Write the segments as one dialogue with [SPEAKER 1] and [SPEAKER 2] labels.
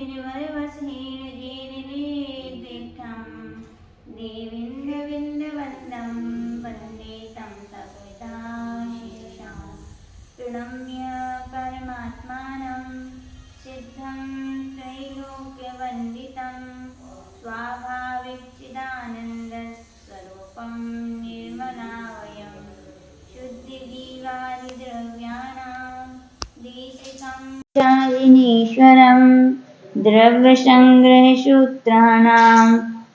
[SPEAKER 1] गिरिवरवसहेन जेननेदिष्ठं देवीन्द्रविन्दवन्दं वन्दे तं सविताशीर्षं प्रणम्य परमात्मानं सिद्धं त्रैलोक्यवन्दितं स्वाभाविकचिदानन्दस्वरूपं निर्मलावयं शुद्धिजीवादिद्रव्याणां देशिकं चारिणीश्वरं द्रव्यसङ्ग्रहसूत्राणां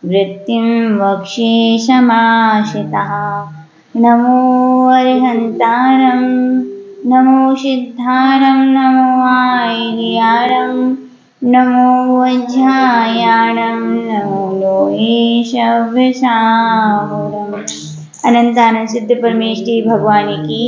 [SPEAKER 1] वृत्तिं वक्ष्ये समाश्रितः। नमो अरिहन्तारं नमो सिद्धारं नमो आयर्याणं नमो वज्रायाणं नमो लोहेशव्यसाहुरम्। अनंतानंद सिद्ध परमेष्टि भगवान की,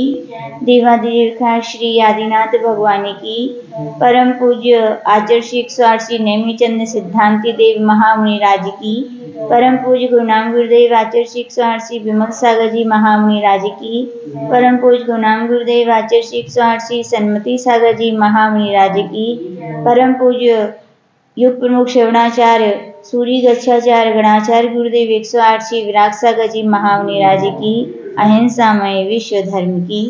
[SPEAKER 1] देवाधिदेवता श्री आदिनाथ भगवान की, परम पूज्य आचार्य श्री 108 नेमिचंद सिद्धांति देव महामुनि राज की, परम पूज्य गुरुनाम गुरुदेव आचार्य श्री 108 विमल सागर जी महामुनि राज की, परम पूज्य गुरुनाम गुरुदेव आचार्य श्री 108 सन्मति सागर जी महामुनि राज की, परम पूज्य युग प्रमुख श्रवणाचार्य सूर्य गच्छाचार्य गणाचार्य गुरुदेव 108 श्री विराग सागर जी महामुनि राज की, अहिंसामय विश्व धर्म की।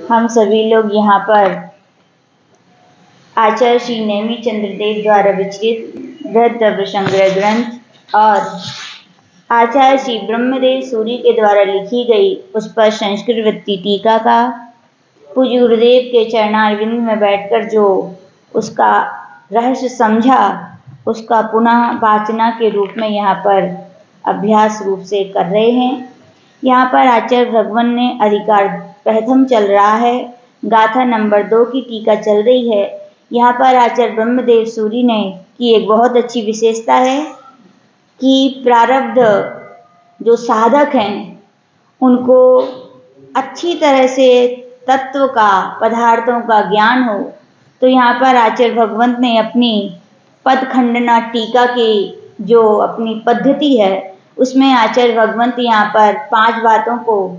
[SPEAKER 1] हम सभी लोग यहाँ पर आचार्य श्री नेमिचंद्र देव द्वारा विचलित द्रव्य संग्रह ग्रंथ और आचार्य श्री ब्रह्मदेव सूरी के द्वारा लिखी गई उस पर संस्कृत वृत्ति टीका का पूज्य गुरुदेव के चरणारविंद में बैठकर जो उसका रहस्य समझा, उसका पुनः वाचना के रूप में यहाँ पर अभ्यास रूप से कर रहे हैं। यहाँ पर आचार्य भगवान ने अधिकार प्रथम चल रहा है, गाथा नंबर 2 की टीका चल रही है। यहाँ पर आचार्य ब्रह्मदेव सूरी ने की एक बहुत अच्छी विशेषता है कि प्रारब्ध जो साधक हैं उनको अच्छी तरह से तत्व का, पदार्थों का ज्ञान हो, तो यहाँ पर आचार्य भगवंत ने अपनी पद खंडना टीका की जो अपनी पद्धति है उसमें आचार्य भगवंत यहाँ पर 5 बातों को,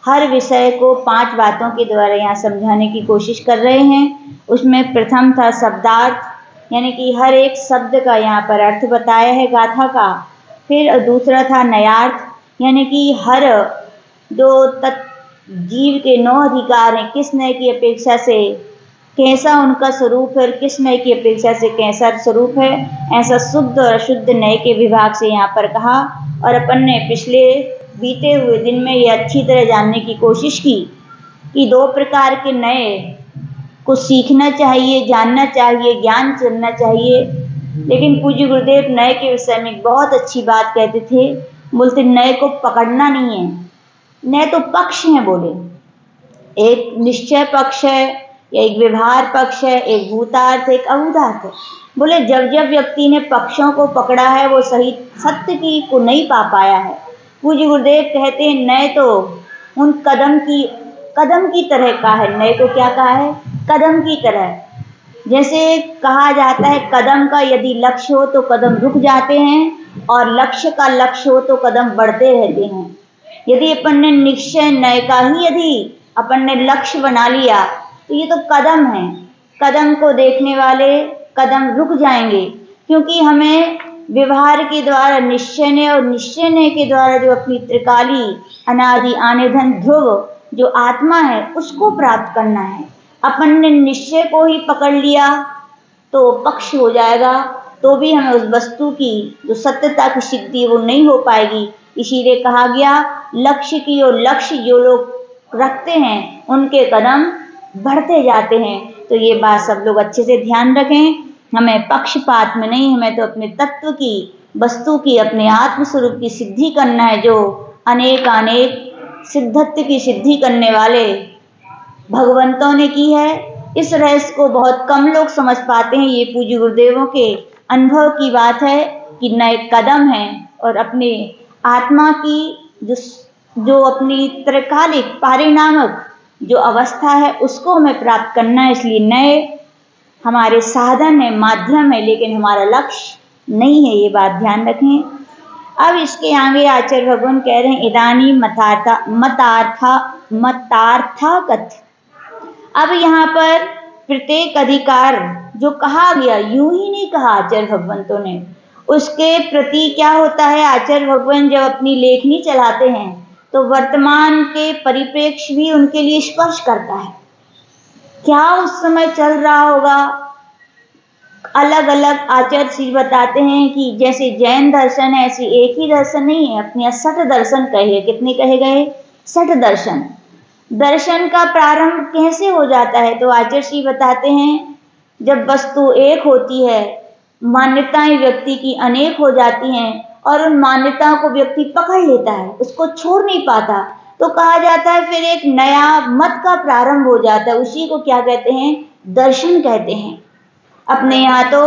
[SPEAKER 1] हर विषय को 5 बातों के द्वारा यहाँ समझाने की कोशिश कर रहे हैं। उसमें प्रथम था शब्दार्थ, यानी कि हर एक शब्द का यहाँ पर अर्थ बताया है गाथा का। फिर दूसरा था नयार्थ, यानी कि हर जो जीव के 9 अधिकार हैं, किस नय की अपेक्षा से कैसा उनका स्वरूप है, किस नय की अपेक्षा से कैसा स्वरूप है, ऐसा शुद्ध और अशुद्ध नय के विभाग से यहाँ पर कहा। और अपन ने पिछले बीते हुए दिन में ये अच्छी तरह जानने की कोशिश की कि 2 प्रकार के नय को सीखना चाहिए, जानना चाहिए, ज्ञान करना चाहिए। लेकिन पूज्य गुरुदेव नय के विषय में बहुत अच्छी बात कहते थे, बोलते नय को पकड़ना नहीं है, नय तो पक्ष हैं। बोले एक निश्चय पक्ष है, एक व्यवहार पक्ष है, एक भूतार्थ, एक अभूतार्थ है। बोले जब जब व्यक्ति ने पक्षों को पकड़ा है वो सही सत्य की को नहीं पा पाया है। पूज्य गुरुदेव कहते हैं नय तो उन कदम की तरह का है। नय को क्या कहा है? कदम की तरह। जैसे कहा जाता है कदम का यदि लक्ष्य हो तो कदम रुक जाते हैं, और लक्ष्य का लक्ष्य हो तो कदम बढ़ते रहते हैं। यदि अपन ने निश्चय नय का ही यदि अपन ने लक्ष्य बना लिया तो ये तो कदम है। कदम को देखने वाले कदम रुक जाएंगे, क्योंकि हमें व्यवहार के द्वारा निश्चय और निश्चय के द्वारा जो अपनी त्रिकाली अनादि आनेधन ध्रुव जो आत्मा है उसको प्राप्त करना है। अपन ने निश्चय को ही पकड़ लिया तो पक्ष हो जाएगा, तो भी हमें उस वस्तु की जो सत्यता की सिद्धि वो नहीं हो पाएगी। इसीलिए कहा गया लक्ष्य की और लक्ष्य जो लोग रखते हैं उनके कदम बढ़ते जाते हैं। तो ये बात सब लोग अच्छे से ध्यान रखें। हमें पक्षपात में नहीं, हमें तो अपने तत्व की, वस्तु की, अपने आत्मस्वरूप की सिद्धि करना है, जो अनेक सिद्धत्व की सिद्धि करने वाले भगवंतों ने की है। इस रहस्य को बहुत कम लोग समझ पाते हैं। ये पूज्य गुरुदेवों के अनुभव की बात है कि नए कदम है और अपने आत्मा की जो अपनी त्रिकालिक पारिणामक जो अवस्था है उसको हमें प्राप्त करना है। इसलिए नए हमारे साधन है, माध्यम है, लेकिन हमारा लक्ष्य नहीं है। ये बात ध्यान रखें। अब इसके आगे आचार्य भगवान कह रहे हैं इदानी मतार्था कथ। अब यहाँ पर प्रत्येक अधिकार जो कहा गया, यूं ही नहीं कहा आचार्य भगवंतों ने, उसके प्रति क्या होता है, आचार्य भगवान जब अपनी लेखनी चलाते हैं तो वर्तमान के परिप्रेक्ष्य भी उनके लिए स्पर्श करता है। क्या उस समय चल रहा होगा, अलग अलग आचार्य श्री बताते हैं कि जैसे जैन दर्शन है ऐसे एक ही दर्शन नहीं है, अपने 60 दर्शन कहे। कितने कहे गए? 60 दर्शन। दर्शन का प्रारंभ कैसे हो जाता है? तो आचार्य श्री बताते हैं जब वस्तु एक होती है, मान्यताएं व्यक्ति की अनेक हो जाती हैं और उन मान्यताओं को व्यक्ति पकड़ लेता है, उसको छोड़ नहीं पाता, तो कहा जाता है फिर एक नया मत का प्रारंभ हो जाता है। उसी को क्या कहते हैं? दर्शन कहते हैं। अपने यहाँ तो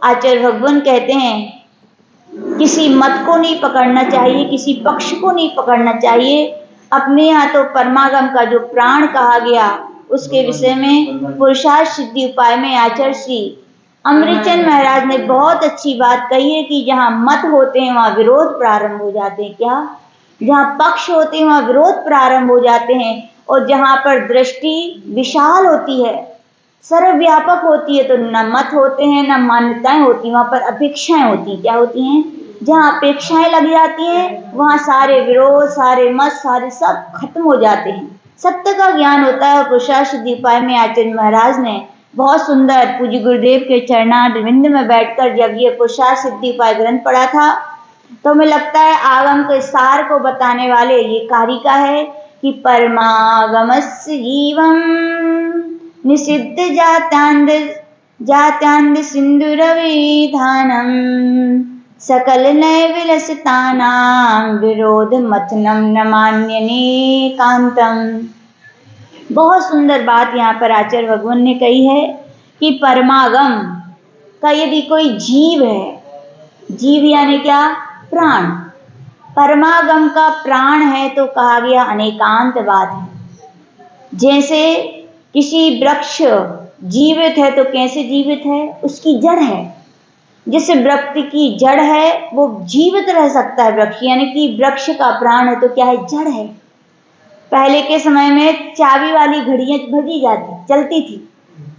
[SPEAKER 1] आचार्य भगवान कहते हैं किसी मत को नहीं पकड़ना चाहिए, किसी पक्ष को नहीं पकड़ना चाहिए। अपने यहाँ तो परमागम का जो प्राण कहा गया उसके विषय में पुरुषार्थ सिद्धि उपाय में आचार्य श्री अमृतचंद महाराज ने बहुत अच्छी बात कही है कि जहाँ मत होते हैं वहाँ विरोध प्रारंभ हो जाते हैं। क्या? जहाँ पक्ष होते हैं वहाँ विरोध प्रारंभ हो जाते हैं। और जहाँ पर दृष्टि विशाल होती है, सर्वव्यापक होती है, तो न मत होते हैं न मान्यताएं होती, वहां पर अपेक्षाएं होती। क्या होती हैं? जहाँ अपेक्षाएं लग जाती हैं वहां सारे विरोध, सारे मत, सारे सब खत्म हो जाते हैं। सत्य का ज्ञान होता है। और पुरुषार्थ सिद्धि उपाय में आचार्य महाराज ने बहुत सुंदर पूज्य गुरुदेव के चरणारविंद में बैठकर जब ये पुरुषार्थ सिद्धि उपाय ग्रंथ पढ़ा था तो हमें लगता है आगम के सार को बताने वाले ये कारिका है कि परमागमस्य जीवम निषिद्ध जात्यांध सिंधुरविधानम सकल नय विलसितानां विरोध मथनम न मान्यने कांतम। बहुत सुंदर बात यहाँ पर आचार्य भगवान ने कही है कि परमागम का यदि कोई जीव है, जीव यानी क्या? प्राण। परमागम का प्राण है तो कहा गया अनेकांतवाद है। जैसे किसी वृक्ष जीवित है तो कैसे जीवित है? उसकी जड़ है। जिस वृक्ष की जड़ है वो जीवित रह सकता है वृक्ष, यानी कि वृक्ष का प्राण है तो क्या है? जड़ है। पहले के समय में चाबी वाली घड़ियां भजी जाती चलती थी,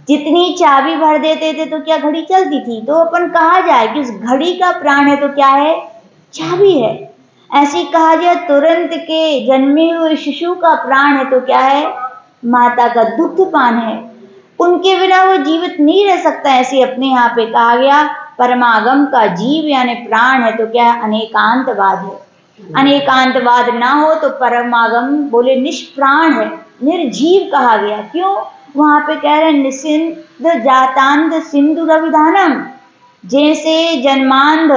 [SPEAKER 1] जितनी चाबी भर देते थे तो क्या घड़ी चलती थी। तो अपन कहा जाए कि उस घड़ी का प्राण है तो क्या है? चाबी है। ऐसी कहा जाए तुरंत के जन्मे हुए शिशु का प्राण है तो क्या है? माता का दुग्ध पान है। उनके बिना वो जीवित नहीं रह सकता। ऐसे अपने यहाँ पे कहा गया परमागम का जीव यानी प्राण है तो क्या है? अनेकांतवाद है। अनेकांतवाद ना हो तो परमागम बोले निष्प्राण है, निर्जीव कहा गया। क्यों? वहां पे कह रहे निषिद्ध जातांध सिंधु रविधानम। जैसे जन्मांध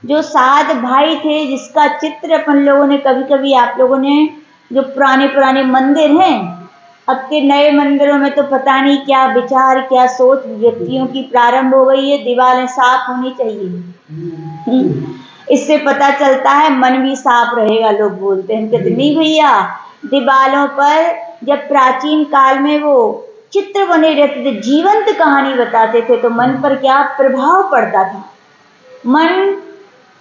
[SPEAKER 1] जो 7 भाई थे जिसका चित्र अपन लोगों ने कभी कभी, आप लोगों ने जो पुराने पुराने मंदिर हैं, अब के नए मंदिरों में तो पता नहीं क्या विचार क्या सोच व्यक्तियों की प्रारंभ हो गई है, दीवारें साफ होनी चाहिए। इससे पता चलता है मन भी साफ रहेगा। लोग बोलते हैं कहते नहीं भैया, दीवारों पर जब प्राचीन काल में वो चित्र बने रहते थे, जीवंत कहानी बताते थे, तो मन पर क्या प्रभाव पड़ता था। मन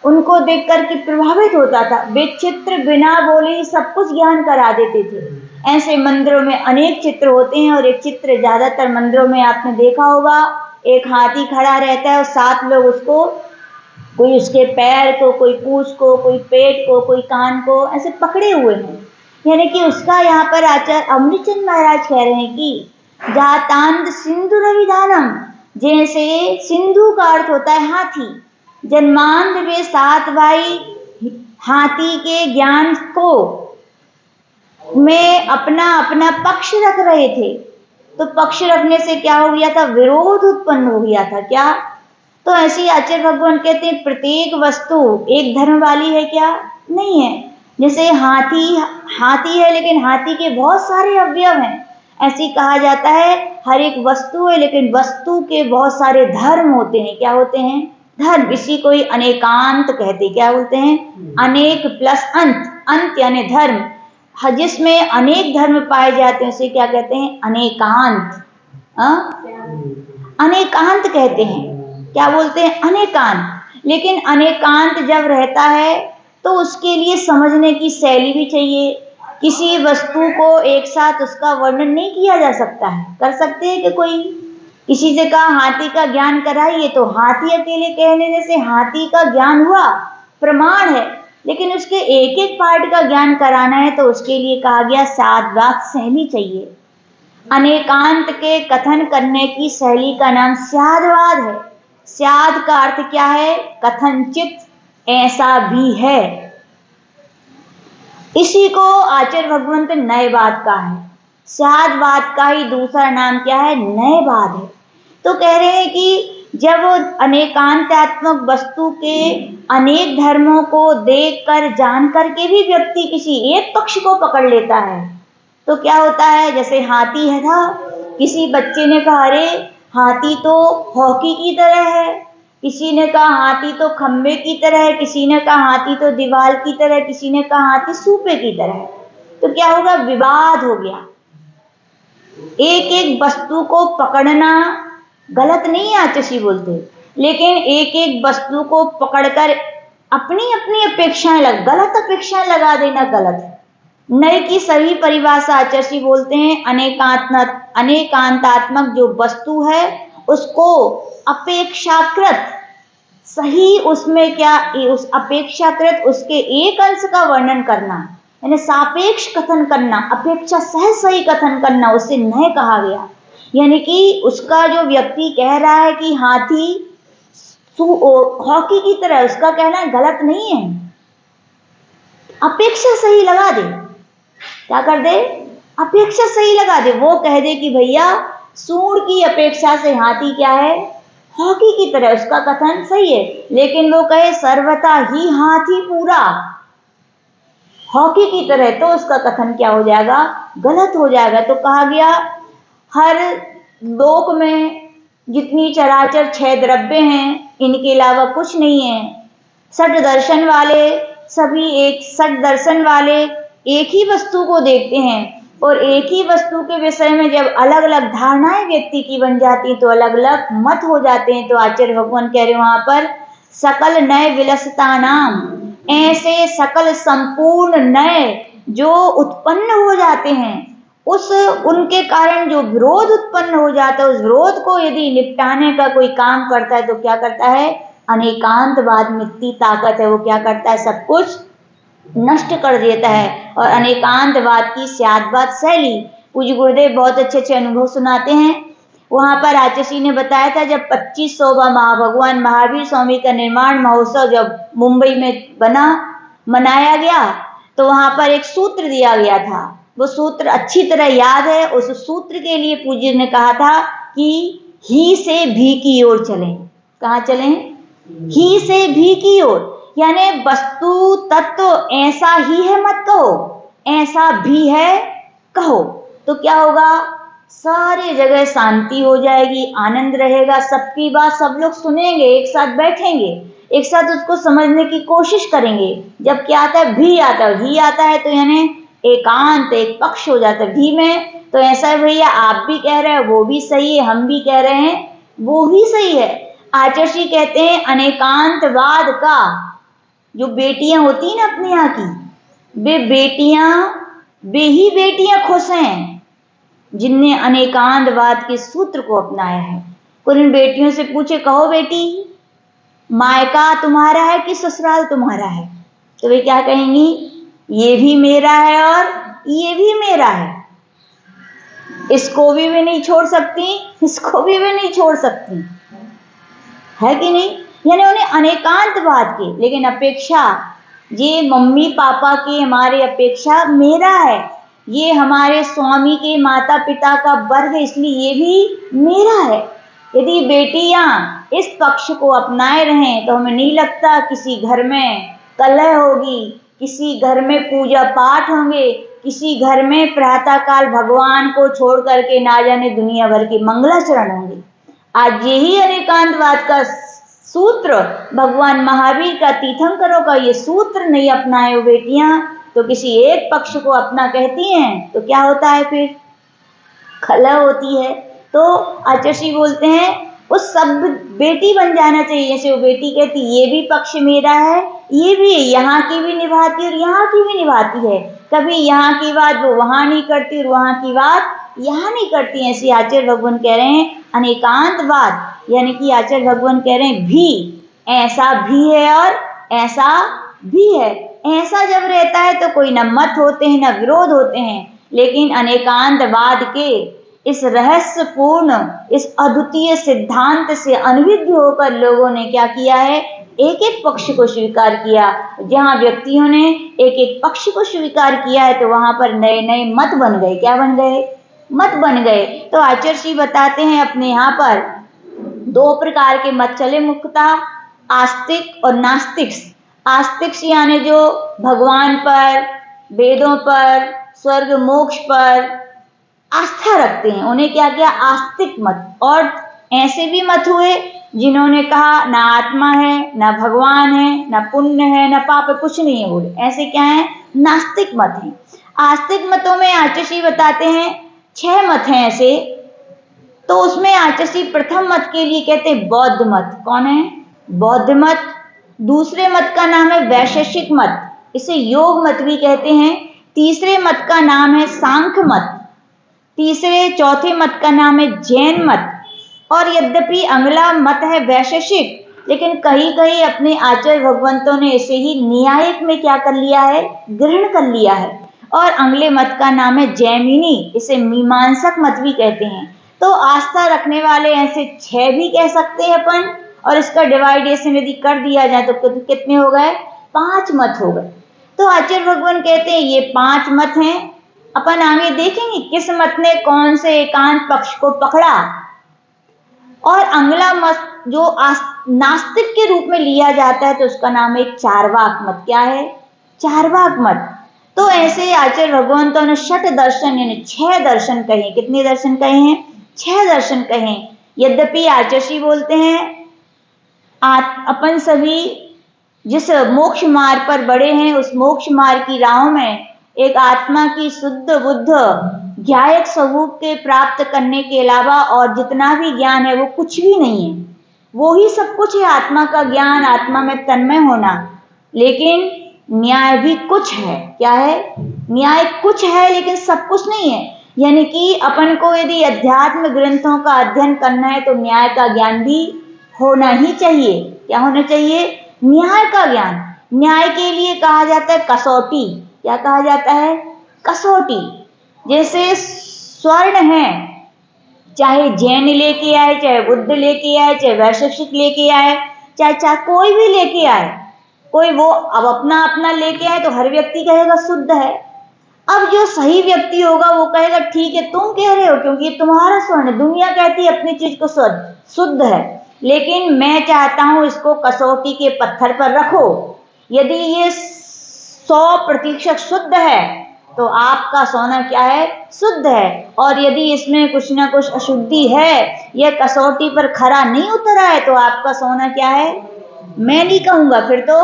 [SPEAKER 1] उनको देख करके प्रभावित होता था। वे चित्र बिना बोले ही सब कुछ ज्ञान करा देते थे। ऐसे मंदिरों में अनेक चित्र होते हैं और एक चित्र ज्यादातर मंदिरों में आपने देखा होगा, एक हाथी खड़ा रहता है और 7 लोग उसको, कोई उसके पैर को, कोई पूंछ को, कोई पेट को, कोई कान को ऐसे पकड़े हुए हैं। यानी कि उसका यहाँ पर आचार्य अमृतचंद महाराज कह रहे हैं कि जातांध सिंधु रविधानम। जैसे सिंधु का अर्थ होता है हाथी, जन्मांध वे 7 भाई हाथी के ज्ञान को में अपना अपना पक्ष रख रहे थे, तो पक्ष रखने से क्या हो गया था? विरोध उत्पन्न हो गया था। क्या? तो ऐसे ही आचार्य भगवान कहते हैं प्रत्येक वस्तु एक धर्म वाली है क्या? नहीं है। जैसे हाथी है लेकिन हाथी के बहुत सारे अवयव हैं, ऐसे ही कहा जाता है हर एक वस्तु है लेकिन वस्तु के बहुत सारे धर्म होते हैं। क्या होते हैं? धर्म। इसी को ही अनेकांत कहते। क्या बोलते हैं? अनेक प्लस अंत, अंत यानी धर्म। जिसमें अनेक धर्म पाए जाते हैं उसे क्या कहते हैं? अनेकांत। अनेकांत कहते हैं। क्या बोलते हैं? अनेकांत। लेकिन अनेकांत जब रहता है तो उसके लिए समझने की शैली भी चाहिए, किसी वस्तु को एक साथ उसका वर्णन नहीं किया जा सकता है। कर सकते हैं कि कोई किसी से कहा हाथी का ज्ञान कराइए, तो हाथी अकेले कह देने से हाथी का ज्ञान हुआ, प्रमाण है। लेकिन उसके एक एक पार्ट का ज्ञान कराना है तो उसके लिए कहा गया साधवाक शैली चाहिए। अनेकांत के कथन करने की शैली का नाम स्यादवाद है। स्याद का अर्थ क्या है? कथनचित, ऐसा भी है। इसी को आचार्य भगवंत नयवाद का है। स्यादवाद का ही दूसरा नाम क्या है? नयवाद है। तो कह रहे हैं कि जब अनेकांतात्मक वस्तु के अनेक धर्मों को देखकर जान करके भी व्यक्ति किसी एक पक्ष को पकड़ लेता है तो क्या होता है? जैसे हाथी है था, किसी बच्चे ने कहा अरे हाथी तो हॉकी की तरह है, किसी ने कहा हाथी तो खंबे की तरह है, किसी ने कहा हाथी तो दीवार की तरह है, किसी ने कहा हाथी सूपे की तरह है। तो क्या होगा? विवाद हो गया। एक एक वस्तु को पकड़ना गलत नहीं है, आचशी बोलते, लेकिन एक एक वस्तु को पकड़कर अपनी अपनी अपेक्षाएं गलत अपेक्षाएं लगा देना गलत है। नय की सही परिभाषा आचर्षी बोलते हैं अनेकांतात्मक जो वस्तु है उसको अपेक्षाकृत सही, उसमें क्या उस अपेक्षाकृत उसके एक अंश का वर्णन करना, यानी सापेक्ष कथन करना, अपेक्षा सह सही कथन करना, उसे नय कहा गया। यानी कि उसका जो व्यक्ति कह रहा है कि हाथी हॉकी की तरह, उसका कहना गलत नहीं है, अपेक्षा सही लगा दे। क्या कर दे? अपेक्षा सही लगा दे। वो कह दे कि भैया सूंड की अपेक्षा से हाथी क्या है? हॉकी की तरह, उसका कथन सही है। लेकिन वो कहे सर्वथा ही हाथी पूरा हॉकी की तरह, तो उसका कथन क्या हो जाएगा? गलत हो जाएगा। तो कहा गया हर लोक में जितनी चराचर 6 द्रव्य हैं, इनके अलावा कुछ नहीं है। सठ दर्शन वाले सभी सठ दर्शन वाले एक ही वस्तु को देखते हैं और एक ही वस्तु के विषय में जब अलग अलग धारणाएं व्यक्ति की बन जाती तो अलग अलग मत हो जाते हैं। तो आचार्य भगवान कह रहे वहां पर सकल नए विलसता नाम, ऐसे सकल संपूर्ण नए जो उत्पन्न हो जाते हैं, उनके कारण जो विरोध उत्पन्न हो जाता है, उस विरोध को यदि निपटाने का कोई काम करता है तो क्या करता है? अनेकांतवाद में इतनी ताकत है, वो क्या करता है? सब कुछ नष्ट कर देता है। और अनेकांतवाद की स्यादवाद शैली, पूज्य गुरुदेव बहुत अच्छे अच्छे अनुभव सुनाते हैं। वहां पर आचार्य ने बताया था जब 2500वां भगवान महावीर स्वामी का निर्माण महोत्सव जब मुंबई में मनाया गया तो वहां पर एक सूत्र दिया गया था। वो सूत्र अच्छी तरह याद है। उस सूत्र के लिए पूज्य ने कहा था कि ही से भी की ओर चलें। कहाँ चलें? ही से भी की ओर, यानी वस्तु तत्व ऐसा ही है मत कहो, ऐसा भी है कहो। तो क्या होगा? सारी जगह शांति हो जाएगी, आनंद रहेगा, सबकी बात सब लोग सुनेंगे, एक साथ बैठेंगे, एक साथ उसको समझने की कोशिश करेंगे। जब क्या आता है? भी आता है। ही आता है तो यानी एकांत, एक पक्ष हो जाता है। भी में तो ऐसा है भैया आप भी कह रहे हैं वो भी सही है, हम भी कह रहे हैं वो भी सही है। आचार्य कहते हैं अनेकांतवाद का जो बेटियां होती है ना अपने यहाँ की, वे ही बेटियां खुश हैं जिनने अनेकांतवाद के सूत्र को अपनाया है। कोई इन बेटियों से पूछे, कहो बेटी मायका तुम्हारा है कि ससुराल तुम्हारा है? तो वे क्या कहेंगी? ये भी मेरा है और ये भी मेरा है, इसको भी नहीं छोड़ सकती, इसको भी नहीं छोड़ सकती, है कि नहीं? यानी उन्हें अनेकांतवाद की, लेकिन अपेक्षा ये मम्मी पापा की हमारे अपेक्षा मेरा है, ये हमारे स्वामी के माता पिता का वर्ग है इसलिए ये भी मेरा है। यदि बेटियां इस पक्ष को अपनाए रहें तो हमें नहीं लगता किसी घर में कलह होगी, किसी घर में पूजा पाठ होंगे, किसी घर में प्रातःकाल भगवान को छोड़ करके ना जाने दुनिया भर के मंगलाचरण होंगे। आज यही अनेकांतवाद का सूत्र भगवान महावीर का, तीर्थंकरों का ये सूत्र नहीं अपनाए हो बेटियां तो किसी एक पक्ष को अपना कहती हैं तो क्या होता है? फिर खला होती है। तो आचार्य बोलते हैं उस सब बेटी बन जाना चाहिए। जैसे वो बेटी कहती ये भी पक्ष मेरा है, ये भी यहाँ की भी निभाती और यहाँ की भी निभाती है, कभी यहाँ की बात वो वहाँ नहीं करती और वहाँ की बात यहाँ नहीं करती। ऐसे आचार्य भगवान कह रहे हैं अनेकांतवाद, यानी कि आचार्य भगवान कह रहे हैं भी, ऐसा भी है और ऐसा भी है। ऐसा जब रहता है तो कोई न मत होते हैं न विरोध होते हैं, लेकिन अनेकांतवाद के इस रहस्यपूर्ण, इस अद्वितीय सिद्धांत से अनभिज्ञ होकर लोगों ने क्या किया है, एक एक पक्ष को स्वीकार किया। जहाँ व्यक्तियों ने एक एक पक्ष को स्वीकार किया है तो वहां पर नए नए मत बन गए। क्या बन गए? मत बन गए। तो आचार्य श्री बताते हैं अपने यहाँ पर दो प्रकार के मत चले मुख्यतः, आस्तिक और नास्तिक। आस्तिक यानी जो भगवान पर, वेदों पर, स्वर्ग मोक्ष पर आस्था रखते हैं, उन्हें क्या किया, आस्तिक मत। और ऐसे भी मत हुए जिन्होंने कहा ना आत्मा है, ना भगवान है, ना पुण्य है, ना पाप है, कुछ नहीं है, बोले ऐसे क्या है, नास्तिक मत है। आस्तिक मतों में आचार्य बताते हैं 6 मत हैं ऐसे। तो उसमें आचार्य प्रथम मत के लिए कहते हैं बौद्ध मत। कौन है? बौद्ध मत। दूसरे मत का नाम है वैशेषिक मत, इसे योग मत भी कहते हैं। तीसरे मत का नाम है सांख्य मत। चौथे मत का नाम है जैन मत। और यद्यपि अगला मत है वैशेषिक, लेकिन कहीं कहीं अपने आचार्य भगवंतों ने इसे ही न्यायिक में क्या कर लिया है, ग्रहण कर लिया है। और अगले मत का नाम है जैमिनी, इसे मीमांसक मत भी कहते हैं। तो आस्था रखने वाले ऐसे 6 भी कह सकते हैं अपन, और इसका डिवाइडेशन यदि कर दिया जाए तो कितने हो गए, 5 मत हो गए। तो आचार्य भगवान कहते हैं ये 5 मत हैं। अपन आगे देखेंगे किस मत ने कौन से एकांत पक्ष को पकड़ा। और अगला मत जो नास्तिक के रूप में लिया जाता है तो उसका नाम है चार्वाक मत। क्या है? चार्वाक मत। तो ऐसे आचार्य भगवंतों ने षट दर्शन यानी 6 दर्शन कहे। कितने दर्शन कहे हैं? 6 दर्शन कहे। यद्यपि आचार्य बोलते हैं अपन सभी जिस मोक्ष मार्ग पर बड़े हैं, उस मोक्ष मार्ग की राहों में एक आत्मा की शुद्ध बुद्ध ज्ञायक स्वरूप के प्राप्त करने के अलावा और जितना भी ज्ञान है वो कुछ भी नहीं है। वो ही सब कुछ है, आत्मा का ज्ञान, आत्मा में तन्मय होना। लेकिन न्याय भी कुछ है। क्या है? न्याय कुछ है लेकिन सब कुछ नहीं है। यानी कि अपन को यदि अध्यात्म ग्रंथों का अध्ययन करना है तो न्याय का ज्ञान भी होना ही चाहिए। क्या होना चाहिए? न्याय का ज्ञान। न्याय के लिए कहा जाता है कसौटी। क्या कहा जाता है? कसौटी। जैसे स्वर्ण है, चाहे जैन लेके आए, चाहे बुद्ध लेके आए, चाहे वैशेषिक लेके आए, चाहे कोई भी लेके आए, कोई वो अब अपना अपना लेके आए तो हर व्यक्ति कहेगा शुद्ध है। अब जो सही व्यक्ति होगा वो कहेगा ठीक है तुम कह रहे हो क्योंकि ये तुम्हारा स्वर्ण है, दुनिया कहती है अपनी चीज को शुद्ध है, लेकिन मैं चाहता हूं इसको कसौटी के पत्थर पर रखो। यदि ये 100% शुद्ध है तो आपका सोना क्या है? शुद्ध है। और यदि इसमें कुछ ना कुछ अशुद्धि है, यह कसौटी पर खरा नहीं उतरा है, तो आपका सोना क्या है? मैं नहीं कहूंगा, फिर तो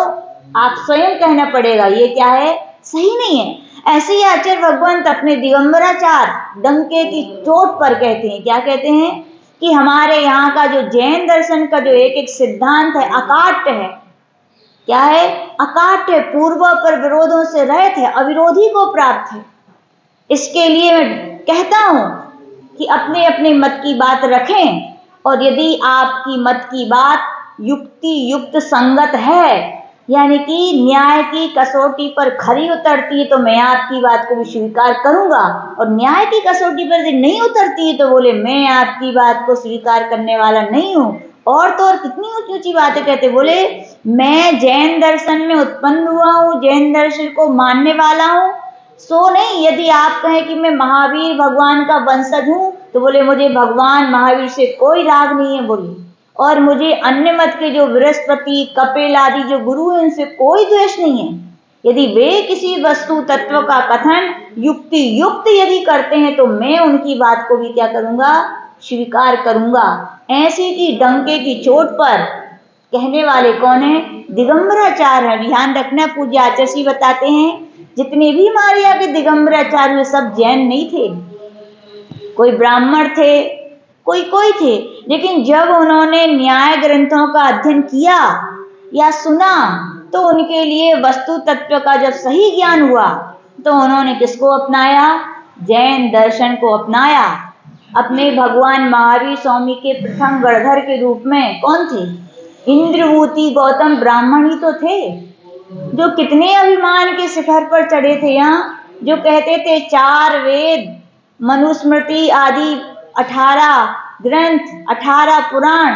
[SPEAKER 1] आप स्वयं कहना पड़ेगा ये क्या है? सही नहीं है। ऐसे ही आचार्य भगवंत अपने दिगंबराचार डंके की चोट पर कहते हैं। क्या कहते हैं? कि हमारे यहाँ का जो जैन दर्शन का जो एक एक सिद्धांत है अकाट्य है। क्या है? अकाट्य है, पूर्व पर विरोधों से रहित है, अविरोधी को प्राप्त है। इसके लिए मैं कहता हूं कि अपने अपने मत की बात रखें, और यदि आपकी मत की बात युक्ति युक्त संगत है, यानी कि न्याय की कसौटी पर खरी उतरती है, तो मैं आपकी बात को भी स्वीकार करूंगा। और न्याय की कसौटी पर यदि नहीं उतरती है तो बोले मैं आपकी बात को स्वीकार करने वाला नहीं हूं। और तो और कितनी ऊंची ऊंची बातें कहते, बोले मैं जैन दर्शन में उत्पन्न हुआ हूं, जैन दर्शन को मानने वाला हूं। सो नहीं, यदि आप कहें कि मैं महावीर भगवान का वंशज हूं तो बोले मुझे भगवान महावीर से कोई राग नहीं है, बोले। और मुझे अन्य मत के जो बृहस्पति कपिल आदि जो गुरु हैं उनसे कोई द्वेष नहीं है। यदि वे किसी वस्तु तत्व का कथन युक्ति युक्त यदि करते हैं तो मैं उनकी बात को भी क्या करूंगा? स्वीकार करूंगा। ऐसे की डंके की चोट पर कहने वाले कौन है? दिगंबराचार्य है। ध्यान रखना, पूज्य आचार्य बताते हैं जितने भी हमारे यहाँ के दिगंबराचार्य सब जैन नहीं थे, कोई ब्राह्मण थे, कोई कोई थे, लेकिन जब उन्होंने न्याय ग्रंथों का अध्ययन किया या सुना तो उनके लिए वस्तु तत्व का जब सही ज्ञान हुआ तो उन्होंने किसको अपनाया? जैन दर्शन को अपनाया। अपने भगवान महावीर स्वामी के प्रथम गणधर के रूप में कौन थे? इंद्रभूति गौतम ब्राह्मण ही तो थे, जो कितने अभिमान के शिखर पर चढ़े थे यहाँ, जो कहते थे 4 वेद, मनुस्मृति आदि 18 ग्रंथ, 18 पुराण,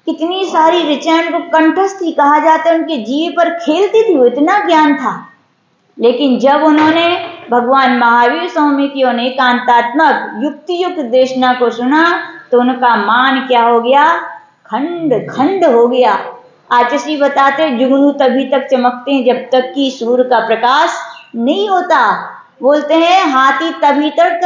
[SPEAKER 1] कितनी सारी ऋचाएं को कंठस्थ ही कहा जाता है, उनके जीव पर खेलती थी, वो इतना ज्ञान था। लेकिन जब उन्होंने भगवान महावीर स्वामी की अनेकांतात्मक युक्ति युक्त देशना को सुना तो उनका मान क्या हो गया? खंड खंड हो गया। आचार्य बताते जुगनू तभी तक चमकते हैं जब तक कि सूर्य का प्रकाश नहीं होता। बोलते हैं हाथी तभी तक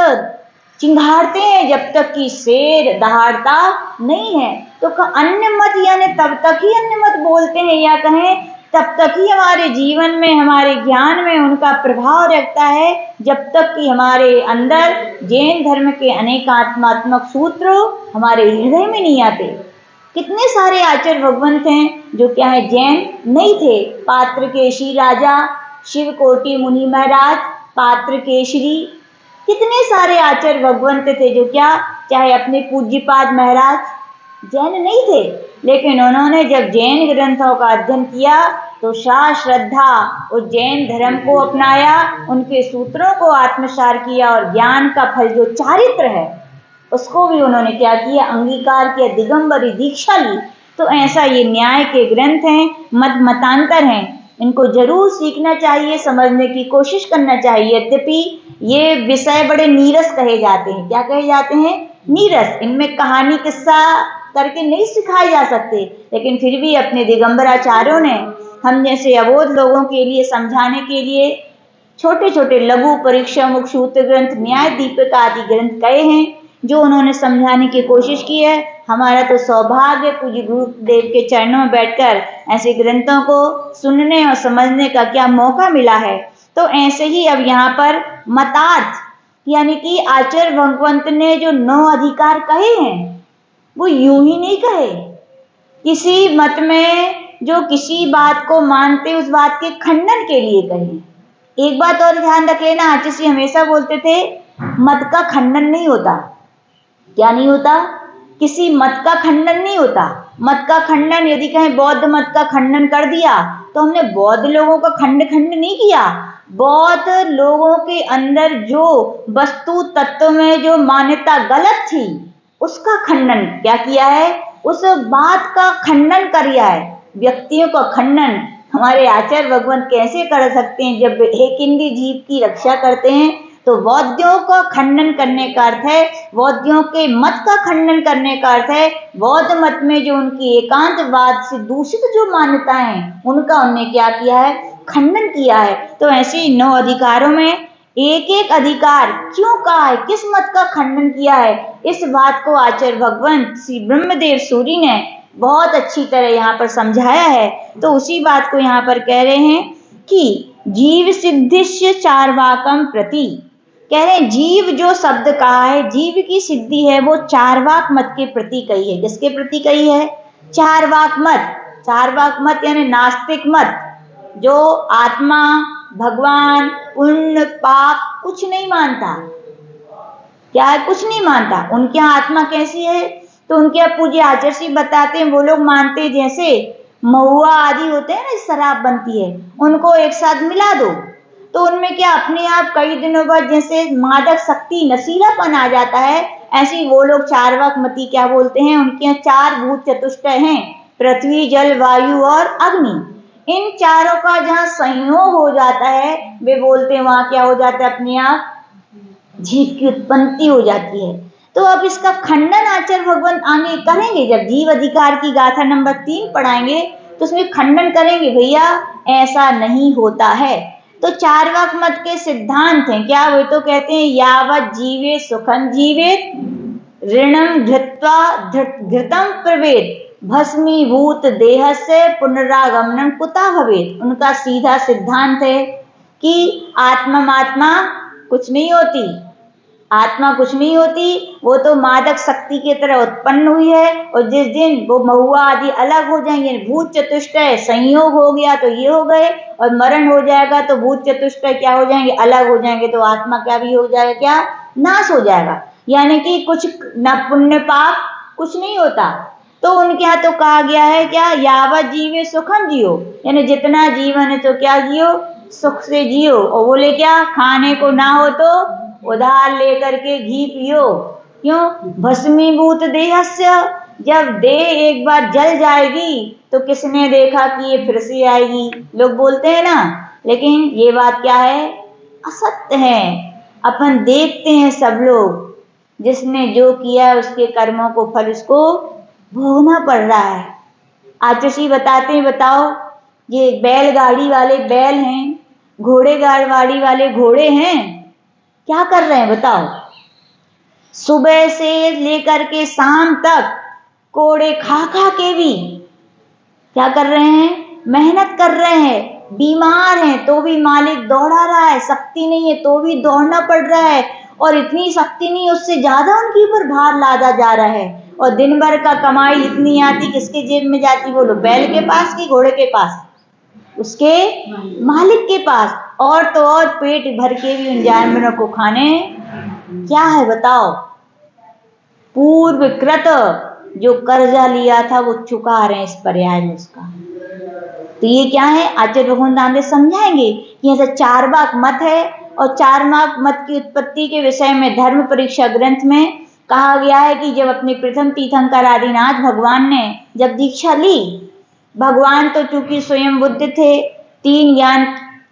[SPEAKER 1] चिंघाड़ते हैं जब तक कि शेर दहाड़ता नहीं है। तो अन्य मत यानी तब तक ही अन्य मत बोलते हैं या कहें तब तक ही हमारे जीवन में हमारे ज्ञान में उनका प्रभाव रखता है जब तक कि हमारे अंदर जैन धर्म के अनेकात्मात्मक सूत्र हमारे हृदय में नहीं आते। कितने सारे आचार्य भगवंत हैं जो क्या है जैन नहीं थे। पात्र केशरी राजा, शिव कोटि मुनि महाराज, पात्र केशरी, कितने सारे आचार्य भगवंत थे जो क्या चाहे अपने पूज्यपाद महाराज जैन नहीं थे, लेकिन उन्होंने जब जैन ग्रंथों का अध्ययन किया तो श्रद्धा और जैन धर्म को अपनाया, उनके सूत्रों को आत्मसार किया और ज्ञान का फल जो चारित्र है उसको भी उन्होंने क्या किया? अंगीकार किया, दिगंबरी दीक्षा ली। तो ऐसा ये न्याय के ग्रंथ हैं, मतांतर हैं, इनको जरूर सीखना चाहिए, समझने की कोशिश करना चाहिए। यद्यपि ये विषय बड़े नीरस कहे जाते हैं। क्या कहे जाते हैं? नीरस। इनमें कहानी किस्सा करके नहीं सिखाए जा सकते, लेकिन फिर भी अपने दिगंबराचार्यों ने हम जैसे अबोध लोगों के लिए समझाने के लिए छोटे छोटे लघु परीक्षा मुख सूत्र ग्रंथ, न्याय दीपिका आदि ग्रंथ कहे हैं जो उन्होंने समझाने की कोशिश की है। हमारा तो सौभाग्य पूज्य गुरुदेव के चरणों में बैठकर ऐसे ग्रंथों को सुनने और समझने का क्या मौका मिला है। तो ऐसे ही अब यहाँ पर मतार्थ यानी कि आचार्य भगवंत ने जो 9 अधिकार कहे हैं वो यूं ही नहीं कहे। किसी मत में जो किसी बात को मानते उस बात के खंडन के लिए कहे। एक बात और ध्यान रख लेना, आचार्य हमेशा बोलते थे मत का खंडन नहीं होता। क्या नहीं होता? किसी मत का खंडन नहीं होता। मत का खंडन यदि कहें बौद्ध मत का खंडन कर दिया तो हमने बौद्ध लोगों का खंड नहीं किया। बौद्ध लोगों के अंदर जो वस्तु तत्व में जो मान्यता गलत थी उसका खंडन क्या किया है? उस बात का खंडन किया है। व्यक्तियों का खंडन हमारे आचार्य भगवंत कैसे कर सकते हैं? जब एक इंद्रिय जीव की रक्षा करते हैं तो बौद्धियों का खंडन करने का अर्थ है, बौद्धियों के मत का खंडन करने का अर्थ है बौद्ध मत में जो उनकी एकांतवाद से दूषित जो मान्यताएं हैं उनका उन्होंने क्या किया है? खंडन किया है। तो ऐसे 9 अधिकारों में एक एक अधिकार क्यों कहा है, किस मत का खंडन किया है, इस बात को आचार्य भगवंत श्री ब्रह्मदेव सूरी ने बहुत अच्छी तरह यहाँ पर समझाया है। तो उसी बात को यहाँ पर कह रहे हैं कि जीव सिद्धिश्य चार्वाकम प्रति, कह रहे हैं जीव जो शब्द कहा है, जीव की सिद्धि है वो चार्वाक मत के प्रति कही है। किसके प्रति कही है? चार्वाक मत। चार्वाक मत यानी नास्तिक मत, जो आत्मा, भगवान, पुण्य, पाप कुछ नहीं मानता। क्या है? कुछ नहीं मानता। उनके यहाँ आत्मा कैसी है? तो उनके यहाँ पूज्य आचार्य बताते हैं वो लोग मानते जैसे महुआ आदि होते हैं ना, शराब बनती है, उनको एक साथ मिला दो तो उनमें क्या अपने आप कई दिनों बाद जैसे मादक शक्ति नशीलापन आ जाता है, ऐसे वो लोग चार्वाक मती क्या बोलते हैं? उनके यहाँ 4 भूत चतुष्टय हैं, पृथ्वी, जल, वायु और अग्नि। इन चारों का जहाँ संयोग हो जाता है वे बोलते हैं वहां क्या हो जाता है? अपने आप जीव की उत्पत्ति हो जाती है। तो अब इसका खंडन आचार्य भगवंत आगे करेंगे, जब जीव अधिकार की गाथा नंबर 3 पढ़ाएंगे तो उसमें खंडन करेंगे, भैया ऐसा नहीं होता है। तो चार्वाक मत के सिद्धांत हैं क्या? वे तो कहते हैं यावत जीवे सुखम जीवेत ऋणम धृत्वा धृतम प्रवेद भस्मीभूत देह से पुनरागमनम कुता भवेत। उनका सीधा सिद्धांत है कि आत्मा कुछ नहीं होती, आत्मा कुछ नहीं होती, वो तो मादक शक्ति की तरह उत्पन्न हुई है। और जिस दिन वो महुआ आदि अलग हो जाएंगे, भूत चतुष्टय संयोग हो गया तो ये हो गए, और मरण हो जाएगा तो भूत चतुष्टय क्या हो जाएंगे, अलग हो जाएंगे, तो आत्मा क्या भी हो जाएगा, क्या नाश हो जाएगा। यानी कि कुछ न पुण्य पाप कुछ नहीं होता। तो उनके यहाँ तो कहा गया है क्या, यावत जीवे सुखम जियो, यानी जितना जीवन है तो क्या जियो, सुख से जियो। और बोले क्या, खाने को ना हो तो उधार लेकर के घी पियो। क्यों, भस्मीभूत देहस्य, जब देह एक बार जल जाएगी तो किसने देखा कि ये फिर से आएगी, लोग बोलते हैं ना। लेकिन ये बात क्या है, असत्य है। अपन देखते हैं सब लोग, जिसने जो किया उसके कर्मों को फल उसको भोगना पड़ रहा है। आचार्य बताते हैं, बताओ ये बैलगाड़ी वाले बैल हैं, घोड़े गाड़ी वाले घोड़े हैं, क्या कर रहे हैं बताओ, सुबह से लेकर के शाम तक कोड़े खा खा के भी क्या कर रहे हैं, मेहनत कर रहे हैं। बीमार हैं तो भी मालिक दौड़ा रहा है, शक्ति नहीं है तो भी दौड़ना पड़ रहा है, और इतनी शक्ति नहीं, उससे ज्यादा उनके ऊपर भार लादा जा रहा है। और दिन भर का कमाई इतनी आती, किसके जेब में जाती, बोलो बैल के पास की घोड़े के पास, उसके मालिक के पास। और तो और पेट भर के भी उन जानवरों को खाने क्या है बताओ, पूर्वकृत जो कर्जा लिया था वो चुका रहे हैं इस पर्याय में उसका। तो ये क्या है, आचार्य भगवान दांडे समझाएंगे कि ऐसा चार्वाक मत है। और चार्वाक मत की उत्पत्ति के विषय में धर्म परीक्षा ग्रंथ में कहा गया है कि जब अपने प्रथम तीर्थंकर आदिनाथ भगवान ने जब दीक्षा ली, भगवान तो चूंकि स्वयं बुद्ध थे, 3 ज्ञान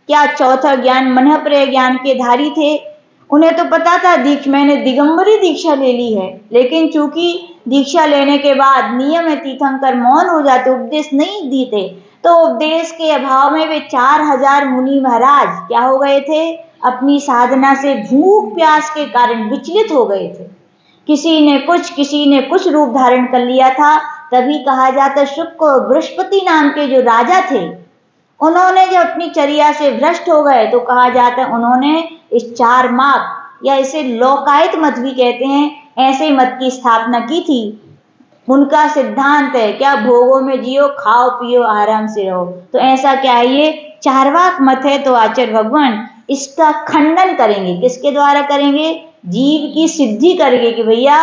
[SPEAKER 1] क्या चौथा ज्ञान मनःप्रिय ज्ञान के धारी थे, उन्हें तो पता था मैंने दिगंबरी दीक्षा ले ली है। लेकिन चूंकि दीक्षा लेने के बाद नियम है तीर्थंकर मौन हो जाते, उपदेश नहीं देते, तो उपदेश के अभाव में वे 4000 मुनि महाराज क्या हो गए थे, अपनी साधना से भूख प्यास के कारण विचलित हो गए थे। किसी ने कुछ रूप धारण कर लिया था। तभी कहा जाता शुक्र और बृहस्पति नाम के जो राजा थे, उन्होंने जब अपनी चर्या से भ्रष्ट हो गए तो कहा जाता है उन्होंने इस चार्वाक या इसे लोकायत मत भी कहते हैं, ऐसे मत की स्थापना की थी। उनका सिद्धांत है क्या, भोगों में जियो, खाओ पियो आराम से रहो। तो ऐसा क्या है, ये चार्वाक मत है। तो आचार्य भगवान इसका खंडन करेंगे, किसके द्वारा करेंगे, जीव की सिद्धि करेंगे कि भैया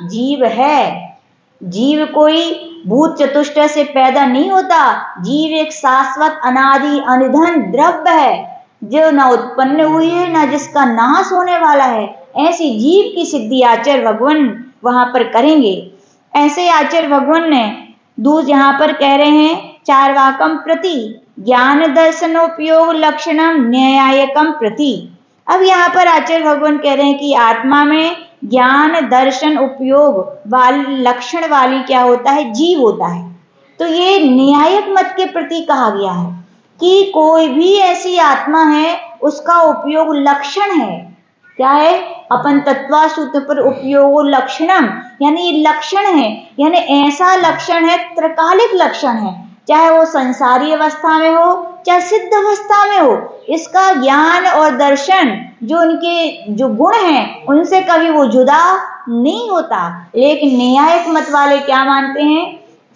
[SPEAKER 1] जीव है, जीव कोई भूत चतुष्टय से पैदा नहीं होता, जीव एक शाश्वत अनादि अनिधन द्रव्य है, जो न उत्पन्न हुई है न जिसका नाश होने वाला है। ऐसी जीव की सिद्धि आचार्य भगवान वहां पर करेंगे। ऐसे आचार्य भगवान ने दूसरे यहाँ पर कह रहे हैं, चार्वाकम प्रति ज्ञान दर्शनोपयोग लक्षणम न्यायकम प्रति। अब यहाँ पर आचार्य भगवान कह रहे हैं कि आत्मा में ज्ञान दर्शन उपयोग वाली लक्षण वाली क्या होता है, जीव होता है। तो ये न्यायिक मत के प्रति कहा गया है कि कोई भी ऐसी आत्मा है उसका उपयोग लक्षण है। क्या है, अपन तत्वा सूत्र पर उपयोग लक्षणम, यानी ये लक्षण है, यानी ऐसा लक्षण है, त्रिकालिक लक्षण है, चाहे वो संसारी अवस्था में हो चाहे सिद्ध अवस्था में हो। इसका ज्ञान और दर्शन जो उनके जो गुण हैं उनसे कभी वो जुदा नहीं होता। लेकिन न्यायिक मत वाले क्या मानते हैं,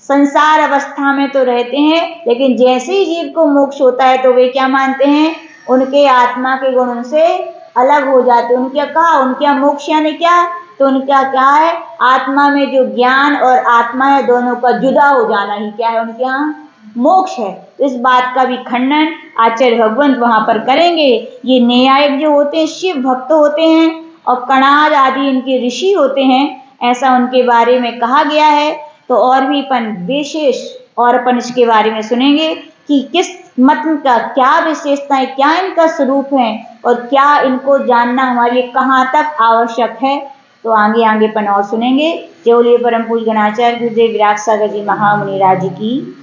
[SPEAKER 1] संसार अवस्था में तो रहते हैं, लेकिन जैसे ही जीव को मोक्ष होता है तो वे क्या मानते हैं, उनके आत्मा के गुण उनसे अलग हो जाते। उनके कहा, उनके मोक्ष यानी क्या, तो उनका क्या है, आत्मा में जो ज्ञान और आत्मा है दोनों का जुदा हो जाना ही क्या है, उनके यहाँ मोक्ष है। तो इस बात का भी खंडन आचार्य भगवंत वहां पर करेंगे। ये न्यायिक जो होते हैं शिव भक्त होते हैं, और कणाद आदि इनके ऋषि होते हैं, ऐसा उनके बारे में कहा गया है। तो और भी अपन विशेष और अपन इसके बारे में सुनेंगे कि किस मत का क्या विशेषता है, क्या इनका स्वरूप है, और क्या इनको जानना हमारे लिए कहाँ तक आवश्यक है। तो आगे आगे अपन और सुनेंगे। जय बोलिए परम पूज्य गणाचार्य गुरुदेव विराट सागर जी महामुनि राज की।